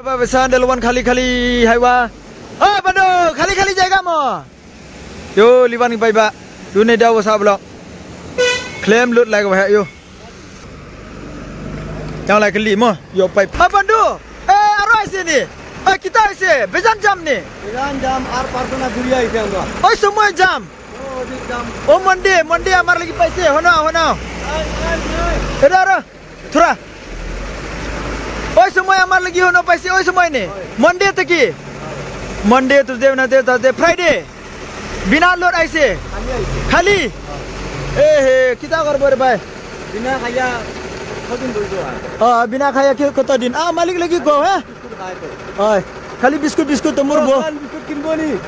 apa pesan dalawan kali-kali haiwa. Oh, bando, kali-kali jaga mo. Yo, liwan bai ba. Dune daw sa blok. Claim lut lai ko ha yo. Yang lai kali mo, yo pai. Ha bando. Arwah sini. Kita isi, bejan jam ni. Bejan jam ar partona guria isi anda. Oh, semua jam. Oh, di jam. Oh, Monday amar lagi paise. Hono. Ada. Thura. Oh, semua amar lagi hono paise. Oh, semua ini. Monday teki. Monday, Tuesday, Wednesday, Thursday, Friday. Bina load aise. Khali. Kita kar bore bai. Bina kaya kodin boldo ha. Bina kaya kota din. Malik lagi go ha. Oi, khali biskut tumur bo. Kalan biskut kinbo ni.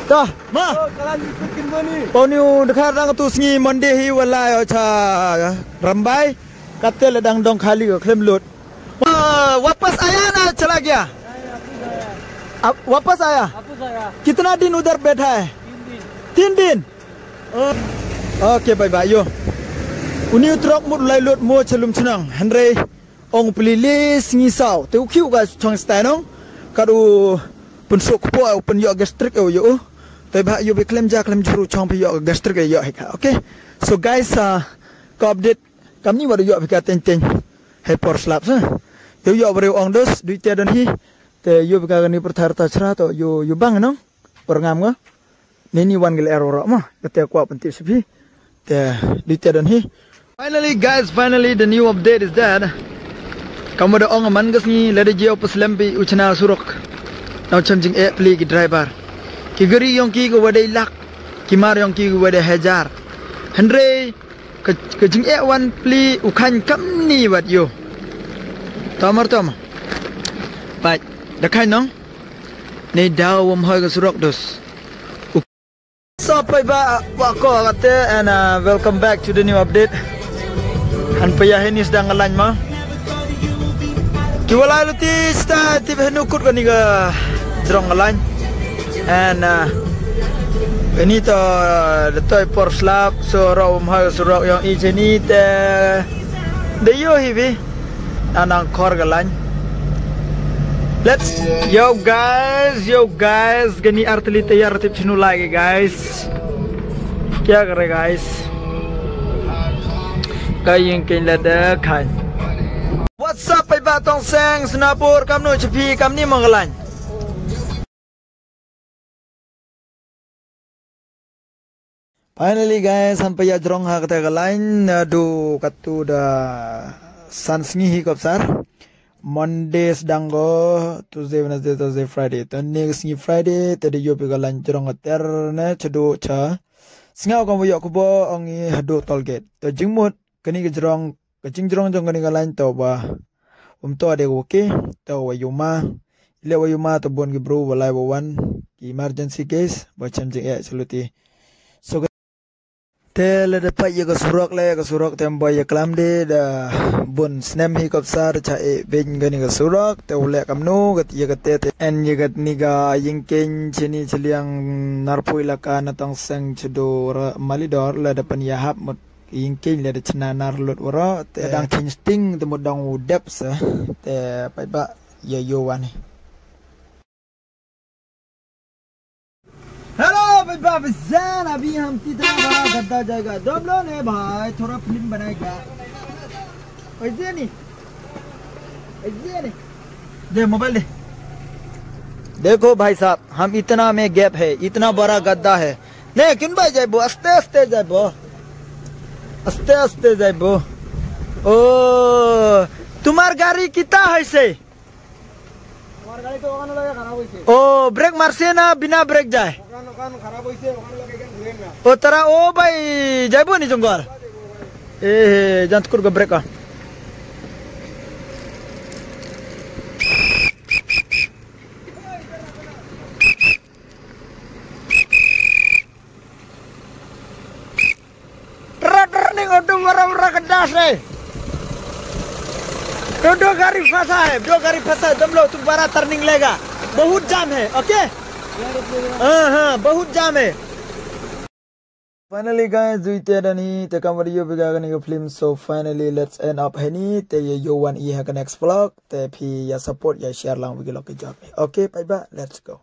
Dah, ma. Kalan biskut kinbo ni. Poniu dekat rang tu sengi Monday hi wala cha rambai. Kate ledang dong khali ko claim load. वापस आया ना चला गया? अब वापस आया? कितना दिन उधर बैठा है? 3 दिन। Oke, bye-bye yo. Uni utrok mut lai lut mo chelum chenang. Henry ong pelilis ngisau. Teu kiu ga chong stanong. Kadu pensuk po pen yo gastrik yo. Tapi ba yo be claim juru chong pi yo gastrik yo heka. Okay. So guys, ko update kami baru yo bika teng. Hey por slaps yo beri ong dos duit tiada hi te yo bika ni pertarta cerah to yo bang no orangam go nini wan gel error ma kete ko pentil sepi te duit tiada hi. Finally the new update is that kamu da ong man gas ni lede jeo peslempi uchna surok now changing pli ki driver ki gari yong ki go wade lak ki mar yong ki go wade hajar Henry ke jing wan pli ukhan kam ni wat yo Tomar baik dekai nong ni daw hoi ke surok dos sampai ba wako kate and welcome back to the new update han payah ini sedang ngelan ma kiwala luti sta tip henukut kan ni ke jerong ngelan and ini to the toy por slap so raw hoi surok yang ijeni te deyo hivi anang kor galan. Let's yo guys gani artli tayar tip chinu lagi guys. Kya kare guys? Kayeng kin lada khan. What's up pai batong sang snapur kamno chepi kamni mangalan. Finally guys sampai ya jrong ha kata galan adu katu da Sansngi hi kopsar Monday sedang go Tuesday, Wednesday, Thursday, Friday. Then next Friday tadi yo pega lanjrong ater ne cedo cha. Singa ko mo yo ko bo ongi hado tolgate. To jingmut kani gejrong jong kani galan to ba. To ade oke to wayuma. Ile wayuma to bon gi bro walai wan emergency case ba changing ya soluti. So Tel dapat ya ke surok tempo ya kelam de da bun snam hi kopsar cha e ben gani ke surok te ule kamnu gat ya gat en ya gat niga yingken chini chiliang narpoi laka natang sang chedo malidor la dapan ya hap mot yingken le de chna nar lot woro te dang chinsting te modang udap sa te pai ba ya yo wani. Hello भाई बाबजान अभी हम कितना बड़ा गद्दा जाएगा दम लो ने भाई थोड़ा फिल्म बनाएगा ऐसे नहीं दे मोबाइल दे देखो भाई साहब हम इतना में गैप है इतना बड़ा गद्दा है नहीं किन भाई जाए आस्ते जाए ओ तुम्हार गाड़ी कितना है से ओ ब्रेक मारसे ना बिना ब्रेक जाए ओ तरा ओ भाई जाइबो नि जंगल जांच कर ब्रेक का ट्रैक्टर ऑटो बड़ा गड्ढा से दो गाड़ी फंसा है तुम लोग दोबारा टर्निंग लेगा बहुत जाम है ओके हाँ बहुत जाम है Finally guys, duite dani te video bigagan ni film. So finally let's end up hani te yo one e ha next vlog te phi ya support ya share lang wigi lok job. Okay, bye bye, let's go.